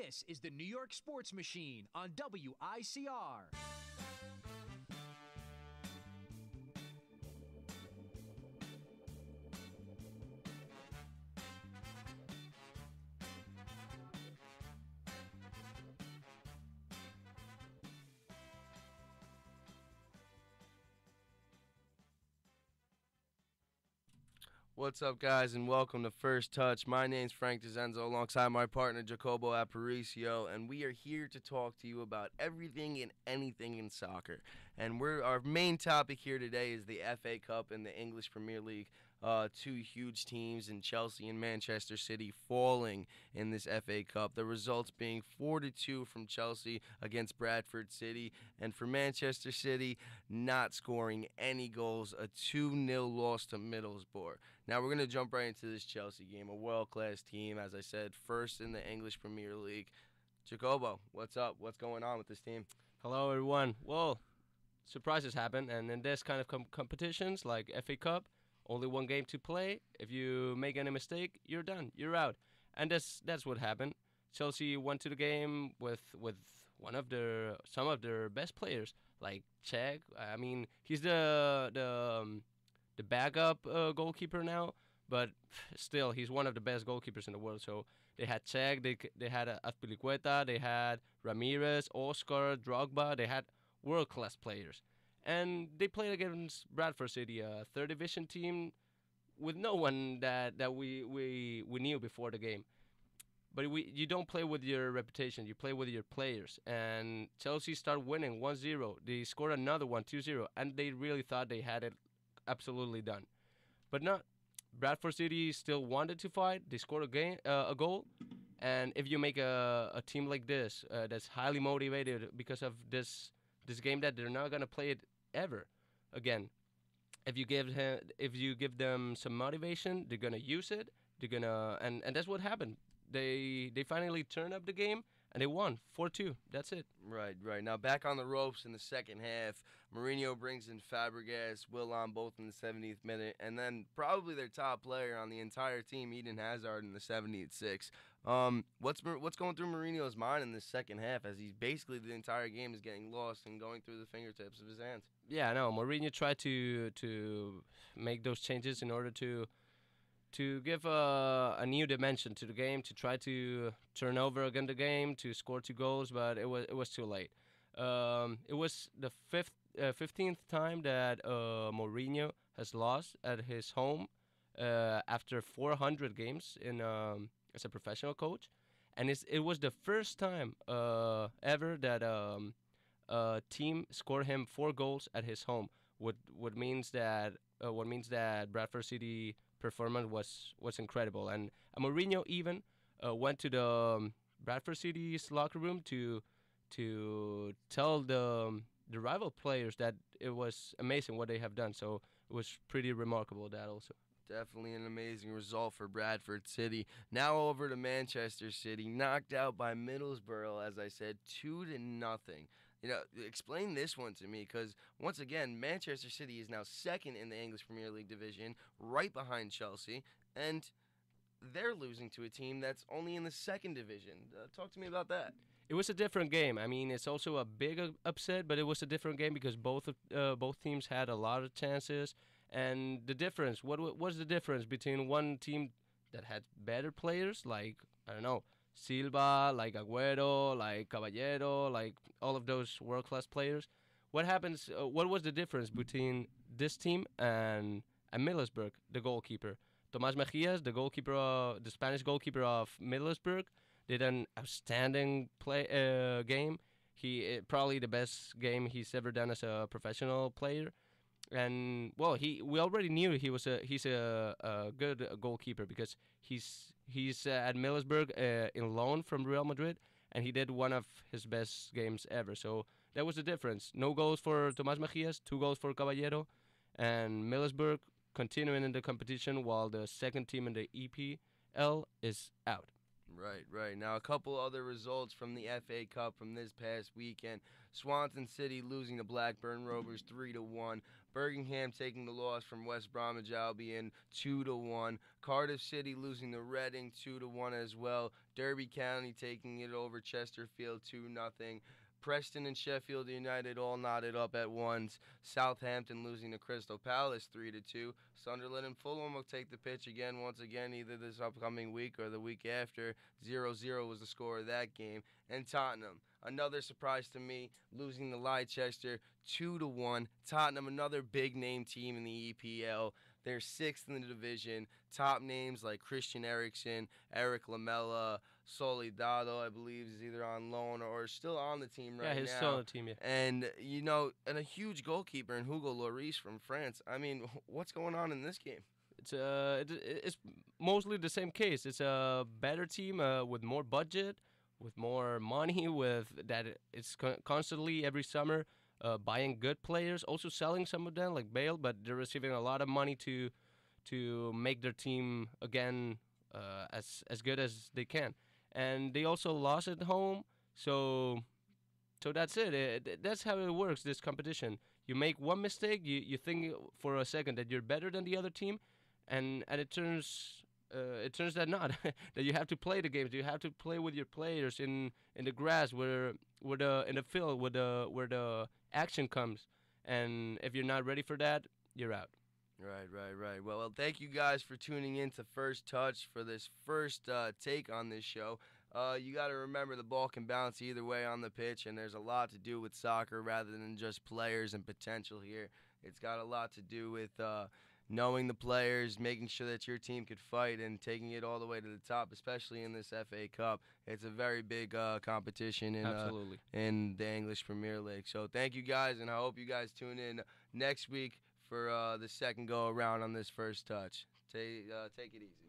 This is the New York Sports Machine on WICR. What's up, guys, and welcome to First Touch. My name's Frank DeZenzo alongside my partner Jacobo Aparicio, and we are here to talk to you about everything and anything in soccer. And our main topic here today is the FA Cup and the English Premier League. Two huge teams in Chelsea and Manchester City falling in this FA Cup. The results being 4-2 from Chelsea against Bradford City, and for Manchester City, not scoring any goals, a 2-0 loss to Middlesbrough. Now we're going to jump right into this Chelsea game, a world-class team, as I said, first in the English Premier League. Jacobo, what's up? What's going on with this team? Hello, everyone. Well, surprises happen, and in this kind of competitions like FA Cup, only one game to play. If you make any mistake, you're done. You're out. And that's what happened. Chelsea went to the game with some of their best players, like Cech. I mean, he's the backup goalkeeper now, but still, he's one of the best goalkeepers in the world. So they had Cech, they had Azpilicueta, they had Ramirez, Oscar, Drogba. They had world-class players. And they played against Bradford City, a third division team with no one that we knew before the game. But you don't play with your reputation, you play with your players. And Chelsea started winning 1-0. They scored another one, 2-0, and they really thought they had it absolutely done. But not. Bradford City still wanted to fight. They scored a goal. And if you make a team like this that's highly motivated because of this game that they're not going to play it ever again, if you give them some motivation, they're gonna use it. They're gonna and that's what happened. They finally turned up the game and they won 4-2. That's it. Right. Now back on the ropes in the second half, Mourinho brings in Fabregas, Willian both in the 70th minute, and then probably their top player on the entire team, Eden Hazard, in the 76th. What's going through Mourinho's mind in this second half as he's basically the entire game is getting lost and going through the fingertips of his hands? Yeah, I know. Mourinho tried to make those changes in order to give a new dimension to the game, to try to turn over again the game, to score 2 goals, but it was too late. It was the 15th time that Mourinho has lost at his home after 400 games in as a professional coach, and it was the first time ever that a team scored him 4 goals at his home. What means that Bradford City performance was incredible, and Mourinho even went to the Bradford City's locker room to tell the rival players that it was amazing what they have done. So it was pretty remarkable, that also. Definitely an amazing result for Bradford City. Now over to Manchester City, knocked out by Middlesbrough, as I said, 2-0. Explain this one to me, because once again, Manchester City is now second in the English Premier League division, right behind Chelsea, and they're losing to a team that's only in the second division. Talk to me about that. It was a different game. I mean, it's also a big upset, but it was a different game because both teams had a lot of chances. And the difference, what was the difference between one team that had better players, like, I don't know, Silva, like Agüero, like Caballero, like all of those world-class players? What was the difference between this team and Middlesbrough, the goalkeeper? Tomás Mejías, the Spanish goalkeeper of Middlesbrough, did an outstanding game. He probably the best game he's ever done as a professional player. And well, we already knew he's a good goalkeeper because he's at Middlesbrough in loan from Real Madrid, and he did one of his best games ever. So that was the difference. No goals for Tomás Mejías, 2 goals for Caballero, and Middlesbrough continuing in the competition while the second team in the EPL is out. Right. Now, a couple other results from the FA Cup from this past weekend. Swansea City losing to Blackburn Rovers 3-1. Birmingham taking the loss from West Bromwich Albion 2-1. Cardiff City losing to Reading 2-1 as well. Derby County taking it over Chesterfield 2-0. Preston and Sheffield United all knotted up at once. Southampton losing to Crystal Palace 3-2. Sunderland and Fulham will take the pitch again, once again, either this upcoming week or the week after. 0-0 was the score of that game. And Tottenham, another surprise to me, losing to Leicester 2-1. Tottenham, another big name team in the EPL. They're sixth in the division. Top names like Christian Eriksen, Eric Lamela, Soledado, I believe, is either on loan or still on the team right now. Yeah, he's still on the team, yeah. And, and a huge goalkeeper in Hugo Lloris from France. I mean, what's going on in this game? It's mostly the same case. It's a better team with more budget, with more money, it's constantly every summer buying good players, also selling some of them like Bale, but they're receiving a lot of money to make their team again as good as they can. And they also lost at home, so that's it. That's how it works, this competition. You make one mistake, you think for a second that you're better than the other team, and it turns that not. That you have to play the games. You have to play with your players in the grass, in the field where the action comes. And if you're not ready for that, you're out. Right. Well, thank you guys for tuning in to First Touch for this first take on this show. You got to remember the ball can bounce either way on the pitch, and there's a lot to do with soccer rather than just players and potential here. It's got a lot to do with knowing the players, making sure that your team could fight, and taking it all the way to the top, especially in this FA Cup. It's a very big competition in the English Premier League. So thank you guys, and I hope you guys tune in next week for the second go-around on this First Touch. Take it easy.